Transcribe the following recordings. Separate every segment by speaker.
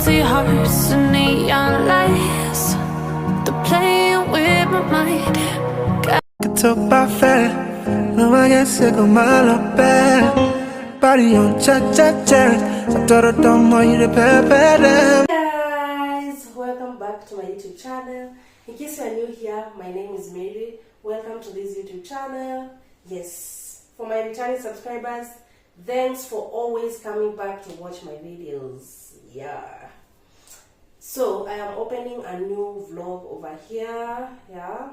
Speaker 1: empty hearts and neon lights. They're playing with my mind.
Speaker 2: Talk about fat, no I get sick of my love bad. Body on cha-cha-cha, so don't want you to pay.
Speaker 3: Guys, welcome back to my YouTube channel. In case you are new here, my name is Mary. Welcome to this YouTube channel. Yes, for my returning subscribers, thanks for always coming back to watch my videos. Yeah, so I am opening a new vlog over here. Yeah,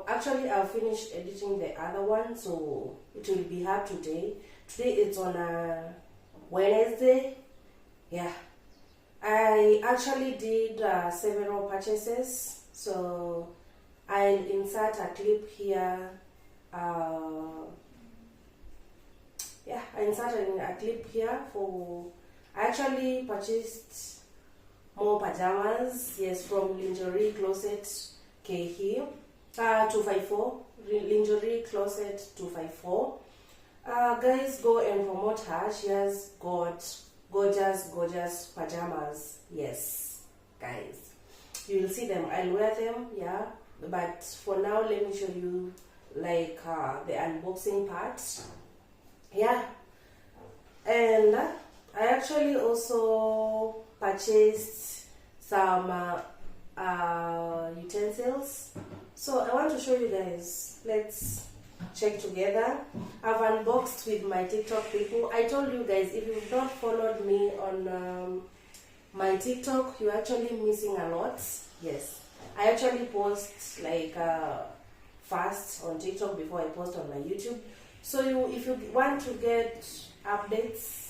Speaker 3: actually I've finished editing the other one, so it will be up today. Today it's on a Wednesday. Yeah, I actually did several purchases, so I'll insert a clip here. Yeah, I inserted a clip here for. I actually purchased more pajamas. Yes, from Lingerie Closet Kehi 254. Lingerie Closet 254. Guys, go and promote her. She has got gorgeous pajamas. Yes, guys, you will see them. I'll wear them. Yeah, but for now, let me show you like the unboxing part. Yeah, and I actually also purchased some utensils, so I want to show you guys. Let's check together. I've unboxed with my TikTok people. I told you guys, if you've not followed me on my TikTok, you're actually missing a lot. Yes, I actually post like fast on TikTok before I post on my YouTube. So if you want to get updates,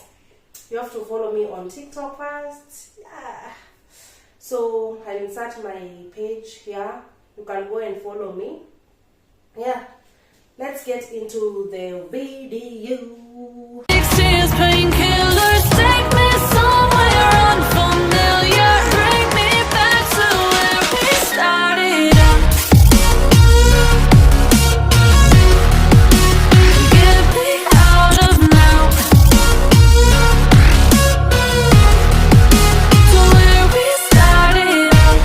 Speaker 3: you have to follow me on TikTok first. Yeah. So I'll insert my page here. You can go and follow me. Yeah. Let's get into the video.
Speaker 1: Tears, painkillers, take me somewhere unfamiliar. Bring me back to where we started out. Get me out of now. To where we started out.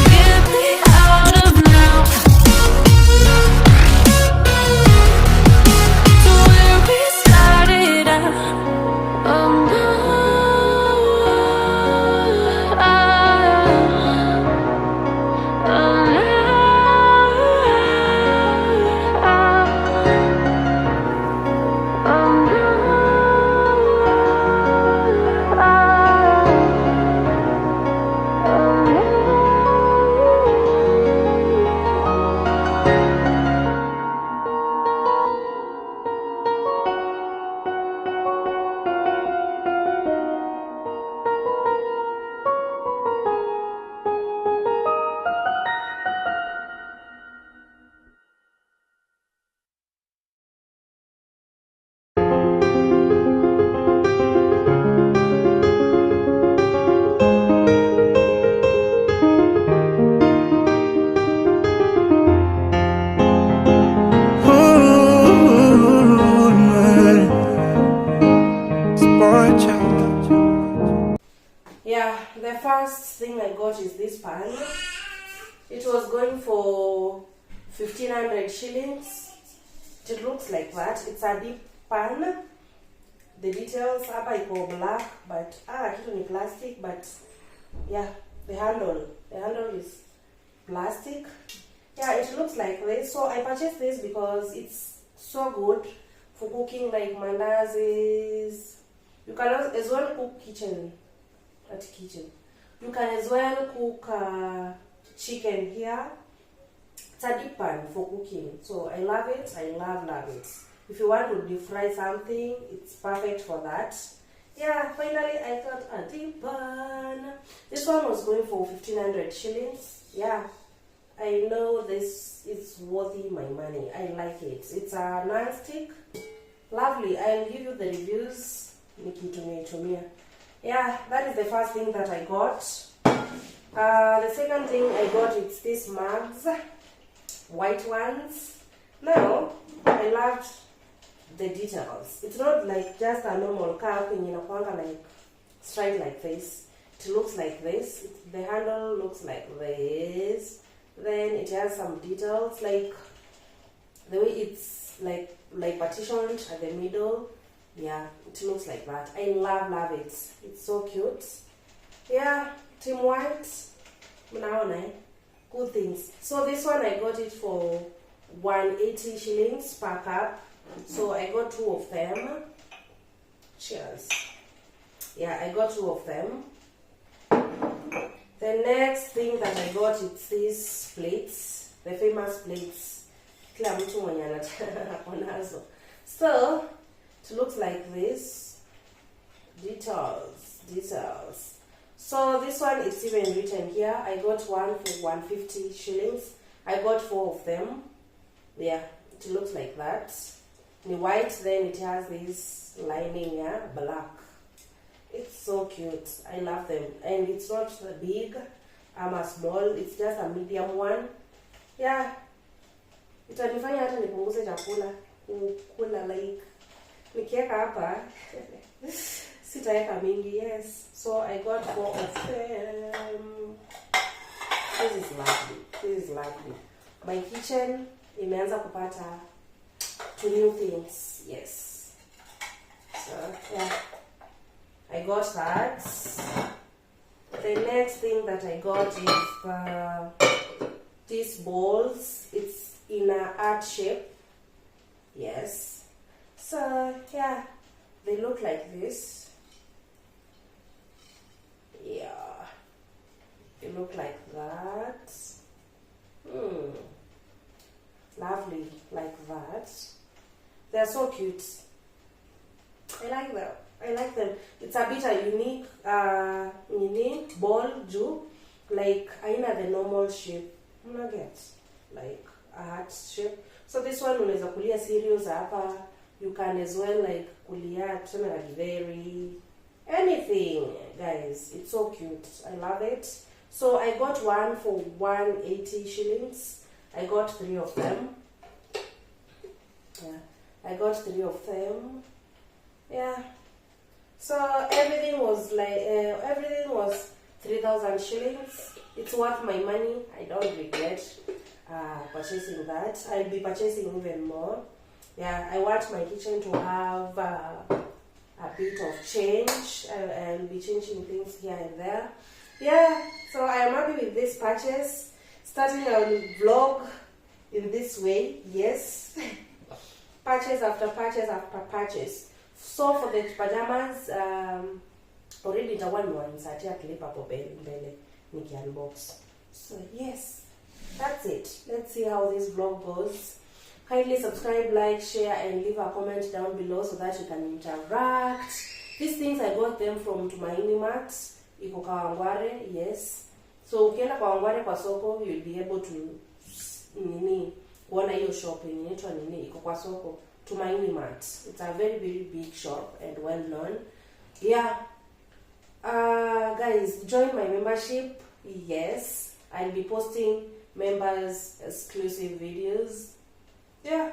Speaker 1: Get me out of now. To where we started out. Oh no.
Speaker 3: Yeah, the first thing I got is this pan. It was going for 1,500 shillings. It looks like that. It's a deep pan. The details are black, but it's only plastic. But yeah, the handle is plastic. Yeah, it looks like this. So I purchased this because it's so good for cooking like mandazis. You can as well cook kitchen. You can as well cook chicken here. It's a deep pan for cooking, so I love it. I love it. If you want to deep fry something, it's perfect for that. Yeah, finally I got a deep pan. This one was going for 1,500 shillings. Yeah, I know this is worthy my money. I like it. It's a non-stick. Lovely. I'll give you the reviews. Yeah, that is the first thing that I got. The second thing I got is these mugs, white ones. Now, I loved the details. It's not like just a normal car in like straight like this. It looks like this. The handle looks like this. Then it has some details, like the way it's like partitioned at the middle. Yeah, it looks like that. I love it. It's so cute. Yeah, Team White. Good things. So this one I got it for 180 shillings per cup. So I got 2 of them. Cheers. Yeah, I got 2 of them. The next thing that I got is these plates, the famous plates. So it looks like this. Details. So this one is even written here. I got one for 150 shillings. I got 4 of them. Yeah, it looks like that. In white, then it has this lining, yeah, black. It's so cute. I love them. And it's not big, a small, it's just a medium one. Yeah. Itanifanya hata nipunguze chakula. Kula like nikiweka hapa sitaweka mingi. Yes. So I got 4 of them. This is lovely. My kitchen imeanza kupata 2 new things. Yes. So yeah, I got that. The next thing that I got is these balls. It's in an art shape. Yes. So yeah, they look like this. Yeah, they look like that. Lovely, like that. They're so cute. I like them. It's a bit a unique ball juu, like aina the normal shape. Una get like a heart shape. So this one unaweza kulia cereals hapa. You can as well like kulia tuseme like very anything, guys. It's so cute. I love it. So I got one for 180 shillings. I got 3 of them. Yeah, I got 3 of them. Yeah. So everything was 3,000 shillings. It's worth my money. I don't regret purchasing that. I'll be purchasing even more. Yeah, I want my kitchen to have a bit of change. I'll be changing things here and there. Yeah, so I am happy with this purchase. Starting a vlog in this way. Yes. Purchase after purchase after purchase. So for the pajamas, already the one nsatia clip hapo mbele niki unbox. So yes, that's it. Let's see how this vlog goes. Kindly subscribe, like, share, and leave a comment down below so that you can interact. These things I got them from Tumaini Mart. Iko Kawangware, yes. So ukienda Kawangware kwa soko, you'll be able to kuona hiyo shop inaitwa iko kwa soko. Tumaini Mart. It's a very, very big shop and well known. Yeah. Guys, join my membership. Yes. I'll be posting members exclusive videos. Yeah.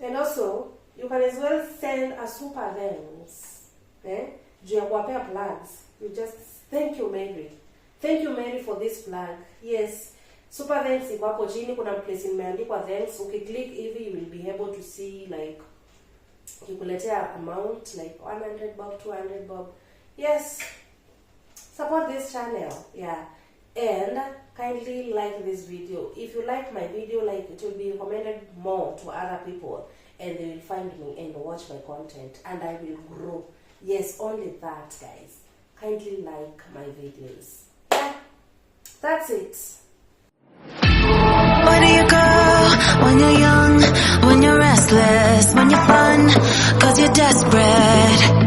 Speaker 3: And also, you can as well send a super thanks. Juu ya kuwapea plugs. You just thank you Mary. Thank you Mary for this plug. Yes. Super thanks iko hapo chini, kuna place imeandikwa thanks. Ukiclick hivi you will be able to see like kikuletea amount like 100 bob, 200 bob. Yes. Support this channel. Yeah. And kindly like this video. If you like my video, like it will be recommended more to other people and they will find me and watch my content and I will grow. Yes, only that, guys. Kindly like my videos. Yeah. That's it.
Speaker 1: Where do you go when you're young, when you're restless, when you're fun, 'cause you're desperate?